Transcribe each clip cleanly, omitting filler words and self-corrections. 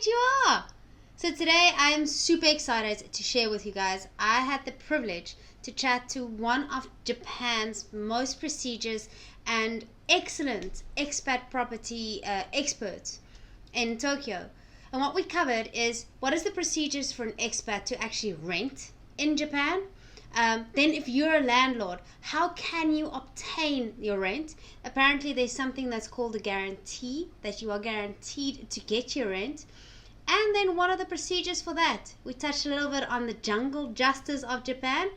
great you are. So today I am super excited to share with you guys. I had the privilege to chat to one of Japan's most prestigious and excellent expat property experts in Tokyo. And what we covered is what is the procedures for an expat to actually rent in Japan. Then, if you're a landlord, how can you obtain your rent? Apparently, there's something that's called a guarantee, that you are guaranteed to get your rent. And then, what are the procedures for that? We touched a little bit on the jungle justice of Japan,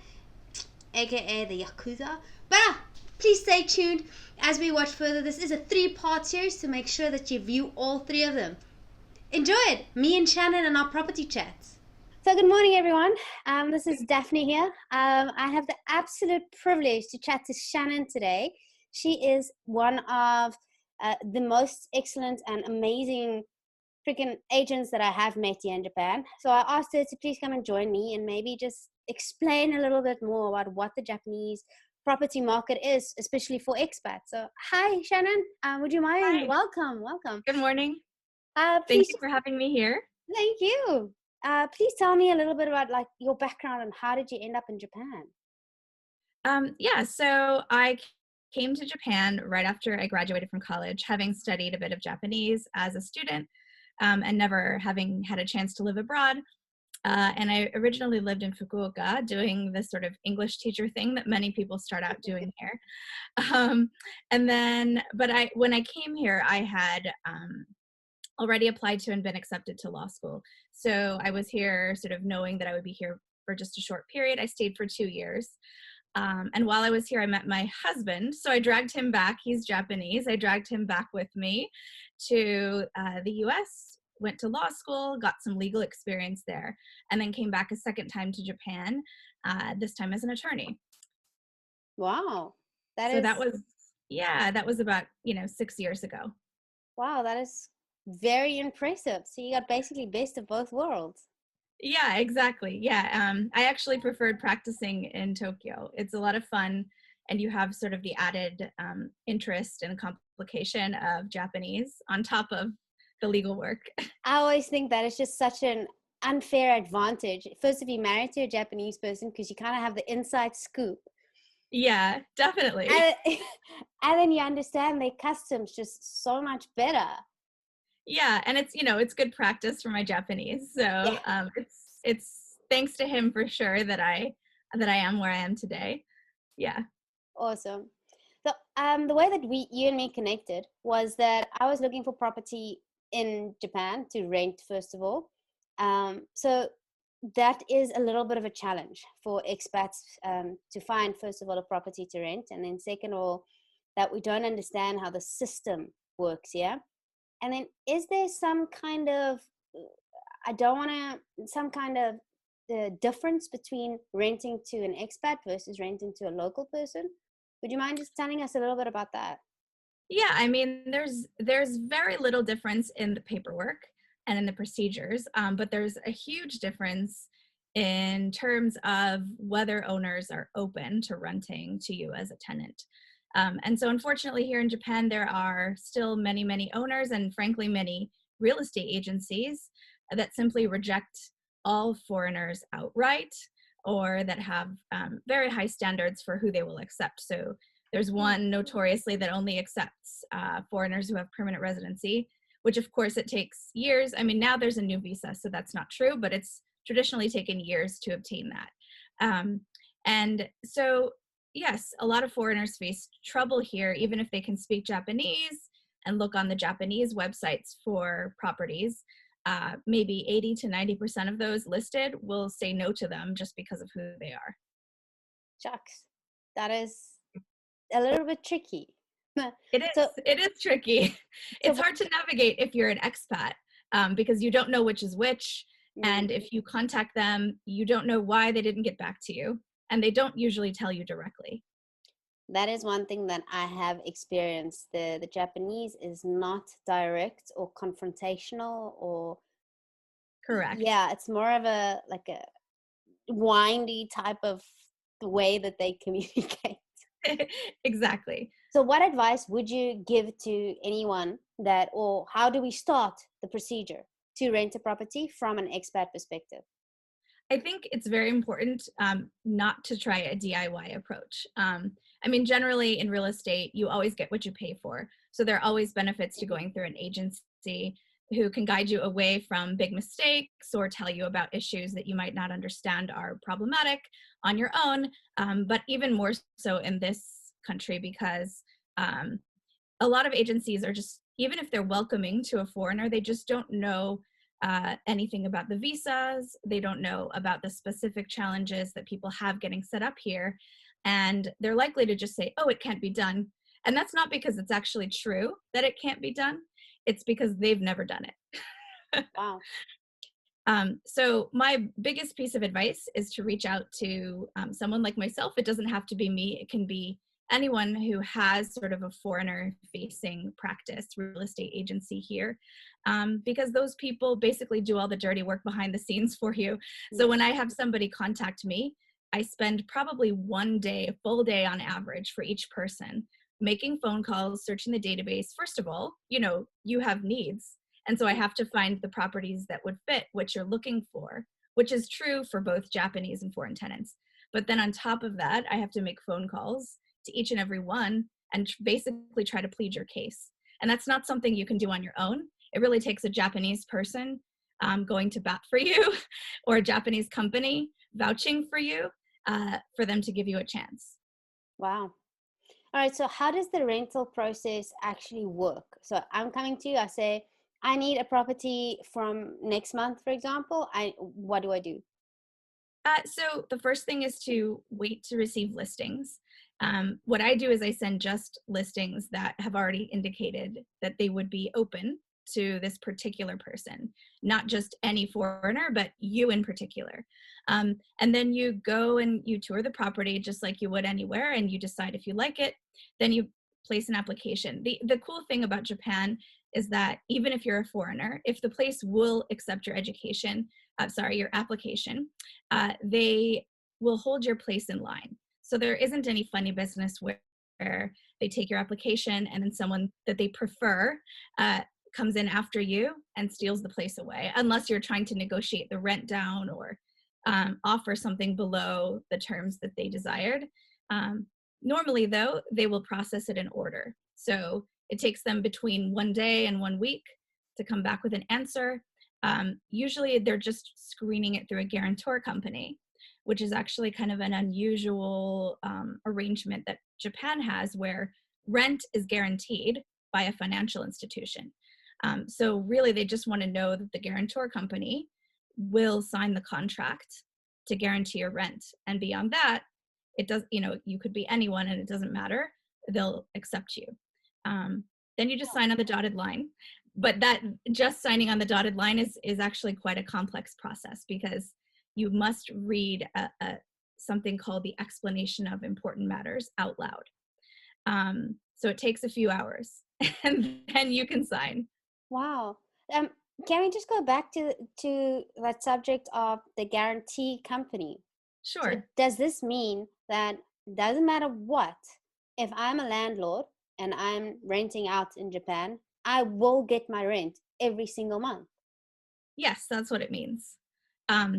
aka the Yakuza. But please stay tuned as we watch further. This is a 3-part series, to make sure that you view all 3 of them. Enjoy it! Me and Shannon and our property chats. So good morning, everyone. This is Daphne here. I have the absolute privilege to chat to Shannon today. She is one of the most excellent and amazing freaking agents that I have met here in Japan. So I asked her to please come and join me and maybe just explain a little bit more about what the Japanese property market is, especially for expats. So hi, Shannon. Would you mind? Hi. Welcome. Good morning. Please. Thank you for having me here. Thank you. Please tell me a little bit about your background and how did you end up in Japan? So I came to Japan right after I graduated from college, having studied a bit of Japanese as a student and never having had a chance to live abroad. And I originally lived in Fukuoka doing this sort of English teacher thing that many people start out doing here. When I came here, I had already applied to and been accepted to law school. So I was here sort of knowing that I would be here for just a short period. I stayed for 2 years. And while I was here, I met my husband. So I dragged him back. He's Japanese. I dragged him back with me to the US, went to law school, got some legal experience there, and then came back a second time to Japan, this time as an attorney. Wow. That was about, 6 years ago. Wow, that is very impressive. So you got basically best of both worlds. Yeah, exactly. Yeah. I actually preferred practicing in Tokyo. It's a lot of fun, and you have sort of the added interest and complication of Japanese on top of the legal work. I always think that it's just such an unfair advantage. First, if you're married to a Japanese person, because you kind of have the inside scoop. Yeah, definitely. And then you understand their customs just so much better. Yeah, and it's good practice for my Japanese. So Yeah. It's thanks to him for sure that I am where I am today. Yeah. Awesome. So the way that you and me connected was that I was looking for property in Japan to rent, first of all. So that is a little bit of a challenge for expats to find, first of all, a property to rent, and then second of all, that we don't understand how the system works here. And then is there some kind of, some kind of the difference between renting to an expat versus renting to a local person? Would you mind just telling us a little bit about that? Yeah, I mean, there's very little difference in the paperwork and in the procedures, but there's a huge difference in terms of whether owners are open to renting to you as a tenant. And so unfortunately here in Japan, there are still many, many owners and frankly, many real estate agencies that simply reject all foreigners outright, or that have very high standards for who they will accept. So there's one notoriously that only accepts foreigners who have permanent residency, which of course it takes years. I mean, now there's a new visa, so that's not true, but it's traditionally taken years to obtain that. And so, yes, a lot of foreigners face trouble here, even if they can speak Japanese and look on the Japanese websites for properties. Maybe 80 to 90% of those listed will say no to them just because of who they are. Shucks, that is a little bit tricky. It is tricky. It's hard to navigate if you're an expat because you don't know which is which. And if you contact them, you don't know why they didn't get back to you. And they don't usually tell you directly. That is one thing that I have experienced. The Japanese is not direct or confrontational or... Correct. Yeah, it's more of a windy type of way that they communicate. Exactly. So what advice would you give to anyone or how do we start the procedure to rent a property from an expat perspective? I think it's very important not to try a DIY approach. I mean, generally in real estate, you always get what you pay for. So there are always benefits to going through an agency who can guide you away from big mistakes or tell you about issues that you might not understand are problematic on your own. But even more so in this country, because um, a lot of agencies are just, even if they're welcoming to a foreigner, they just don't know anything about the visas. They don't know about the specific challenges that people have getting set up here. And they're likely to just say, oh, it can't be done. And that's not because it's actually true that it can't be done. It's because they've never done it. Wow. So my biggest piece of advice is to reach out to someone like myself. It doesn't have to be me. It can be anyone who has sort of a foreigner facing practice real estate agency here, because those people basically do all the dirty work behind the scenes for you. So when I have somebody contact me, I spend probably one day, a full day on average for each person, making phone calls, searching the database. First of all, you have needs. And so I have to find the properties that would fit what you're looking for, which is true for both Japanese and foreign tenants. But then on top of that, I have to make phone calls to each and every one and basically try to plead your case. And that's not something you can do on your own. It really takes a Japanese person going to bat for you or a Japanese company vouching for you for them to give you a chance. Wow. All right. So how does the rental process actually work? So I'm coming to you. I say, I need a property from next month, for example. What do I do? So the first thing is to wait to receive listings. What I do is I send just listings that have already indicated that they would be open to this particular person, not just any foreigner, but you in particular. And then you go and you tour the property just like you would anywhere, and you decide if you like it. Then you place an application. The cool thing about Japan is that even if you're a foreigner, if the place will accept your your application, they will hold your place in line. So there isn't any funny business where they take your application and then someone that they prefer comes in after you and steals the place away, unless you're trying to negotiate the rent down or offer something below the terms that they desired. Normally, though, they will process it in order. So it takes them between 1 day and 1 week to come back with an answer. Usually they're just screening it through a guarantor company, which is actually kind of an unusual arrangement that Japan has, where rent is guaranteed by a financial institution. So really they just want to know that the guarantor company will sign the contract to guarantee your rent. And beyond that, it does, you could be anyone and it doesn't matter. They'll accept you. Then you just sign on the dotted line. But that just signing on the dotted line is actually quite a complex process, because you must read something called the explanation of important matters out loud. So it takes a few hours and then you can sign. Wow. Can we just go back to that subject of the guarantee company? So Sure. does this mean that doesn't matter what, if I'm a landlord and I'm renting out in Japan, I will get my rent every single month? Yes, that's what it means.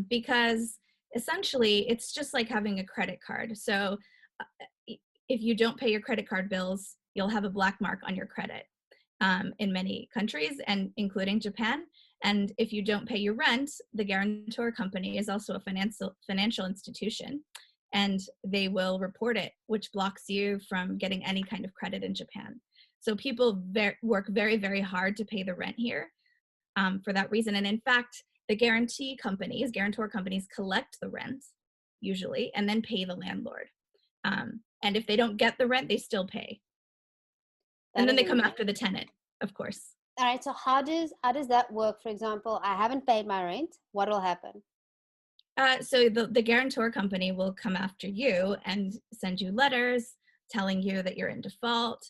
Because essentially it's just like having a credit card. So if you don't pay your credit card bills, you'll have a black mark on your credit in many countries, and including Japan. And if you don't pay your rent, the guarantor company is also a financial institution, and they will report it, which blocks you from getting any kind of credit in Japan. So people work very, very hard to pay the rent here for that reason. And in fact, the guarantor companies collect the rent usually and then pay the landlord. And if they don't get the rent, they still pay. And That then is they come amazing. after the tenant, of course. All right, so how does that work? For example, I haven't paid my rent. What will happen? So the guarantor company will come after you and send you letters telling you that you're in default,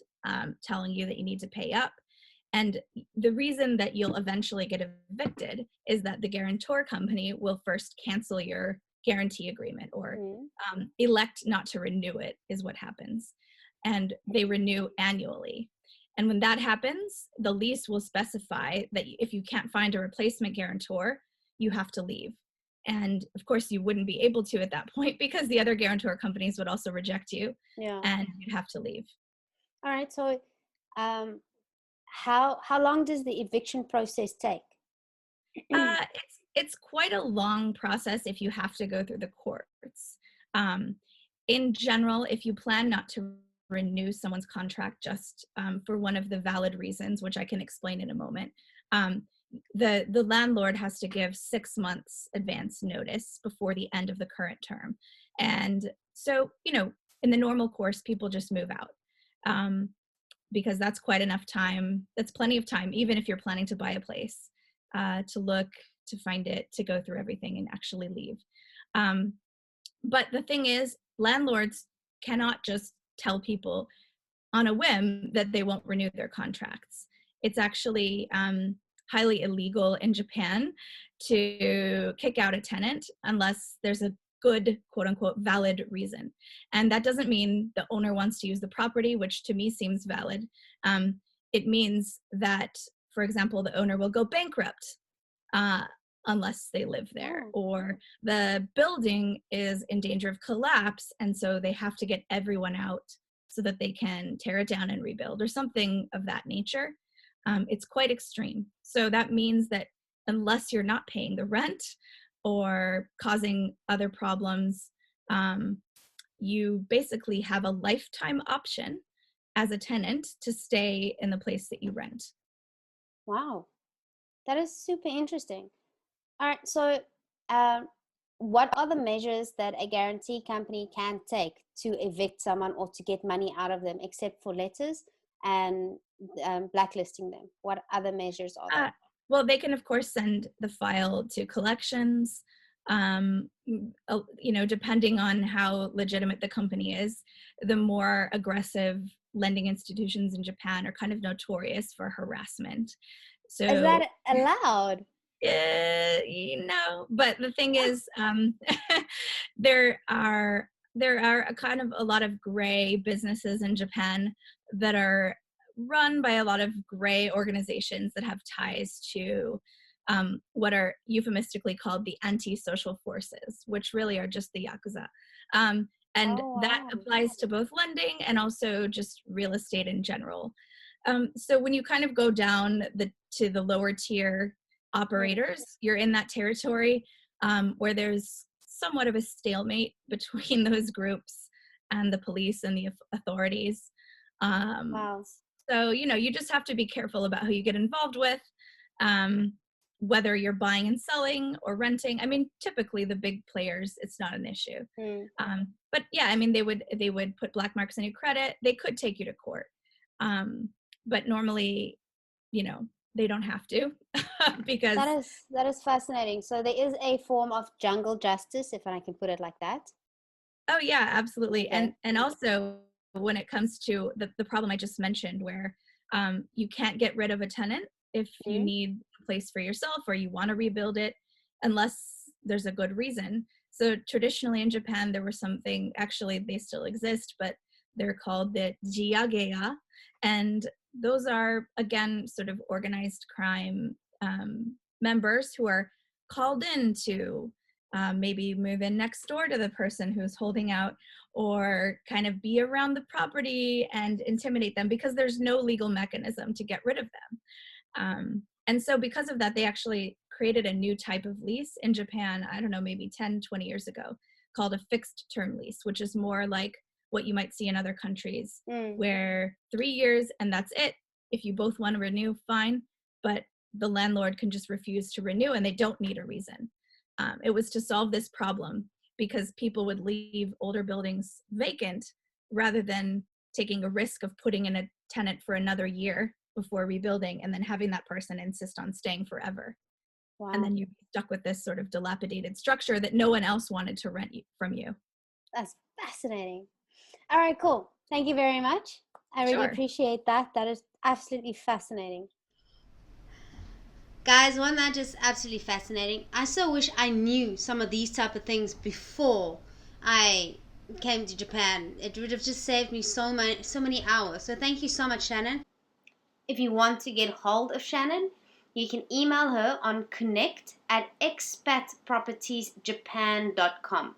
telling you that you need to pay up. And the reason that you'll eventually get evicted is that the guarantor company will first cancel your guarantee agreement, or elect not to renew it, is what happens. And they renew annually. And when that happens, the lease will specify that if you can't find a replacement guarantor, you have to leave. And of course, you wouldn't be able to at that point because the other guarantor companies would also reject you Yeah. and you'd have to leave. All right. So, um, how long does the eviction process take? It's quite a long process if you have to go through the courts. Um, in general, if you plan not to renew someone's contract just for one of the valid reasons, which I can explain in a moment, um, the landlord has to give 6 months advance notice before the end of the current term. And so, in the normal course, people just move out. Because that's quite enough time. That's plenty of time, even if you're planning to buy a place, to look, to find it, to go through everything and actually leave. But the thing is, landlords cannot just tell people on a whim that they won't renew their contracts. It's actually highly illegal in Japan to kick out a tenant unless there's a good, quote unquote, valid reason. And that doesn't mean the owner wants to use the property, which to me seems valid. It means that, for example, the owner will go bankrupt uh, unless they live there, Oh, or the building is in danger of collapse, and so they have to get everyone out so that they can tear it down and rebuild, or something of that nature. It's quite extreme. So that means that unless you're not paying the rent or causing other problems, you basically have a lifetime option as a tenant to stay in the place that you rent. wow. That is super interesting. All right. So, um, what are the measures that a guarantee company can take to evict someone or to get money out of them, except for letters and blacklisting them? What other measures are Uh, there? well, they can, of course, send the file to collections. Depending on how legitimate the company is, the more aggressive lending institutions in Japan are kind of notorious for harassment. Is So, that allowed? but the thing is, there are a kind of a lot of gray businesses in Japan that are run by a lot of gray organizations that have ties to what are euphemistically called the anti-social forces, which really are just the yakuza. And Oh, that wow. applies to both lending and also just real estate in general. So when you kind of go down to the lower tier Mm. operators, you're in that territory where there's somewhat of a stalemate between those groups and the police and the authorities. Um, Wow. so, you just have to be careful about who you get involved with, um, whether you're buying and selling or renting. I mean, typically the big players, it's not an issue. Mm. But yeah, I mean, they would put black marks on your credit. They could take you to court. But normally, you know, they don't have to because, That is fascinating. So there is a form of jungle justice, if I can put it like that. oh yeah, absolutely. Okay. And also when it comes to the problem I just mentioned, where you can't get rid of a tenant if you Mm. need a place for yourself or you want to rebuild it unless there's a good reason. So traditionally in Japan, there was something, actually they still exist, but they're called the jiageya. And those are, again, sort of organized crime members who are called in to maybe move in next door to the person who's holding out, or kind of be around the property and intimidate them because there's no legal mechanism to get rid of them. And so because of that, they actually created a new type of lease in Japan, I don't know, maybe 10, 20 years ago, called a fixed term lease, which is more like what you might see in other countries, Mm. where 3 years and that's it. If you both want to renew, fine, but the landlord can just refuse to renew and they don't need a reason. It was to solve this problem because people would leave older buildings vacant rather than taking a risk of putting in a tenant for another year before rebuilding and then having that person insist on staying forever. And Wow. then you're stuck with this sort of dilapidated structure that no one else wanted to rent from you. That's fascinating. All right, cool. Thank you very much. I really Sure. appreciate that. That is absolutely fascinating. Guys, wasn't that just absolutely fascinating? I so wish I knew some of these type of things before I came to Japan. It would have just saved me so many hours. So thank you so much, Shannon. If you want to get hold of Shannon, you can email her on connect@expatpropertiesjapan.com.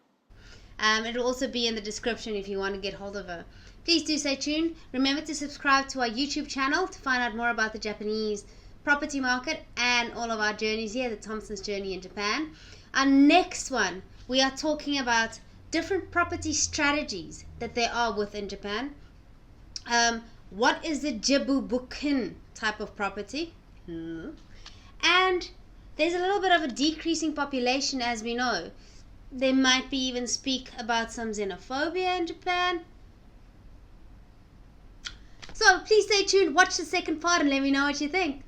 It'll also be in the description if you want to get hold of her. Please do stay tuned. Remember to subscribe to our YouTube channel to find out more about the Japanese property market and all of our journeys here, the Thompson's journey in Japan. Our next one, we are talking about different property strategies that there are within Japan. What is the Jibubukin type of property? And there's a little bit of a decreasing population, as we know. They might be even speak about some xenophobia in Japan. So please stay tuned, watch the second part, and let me know what you think.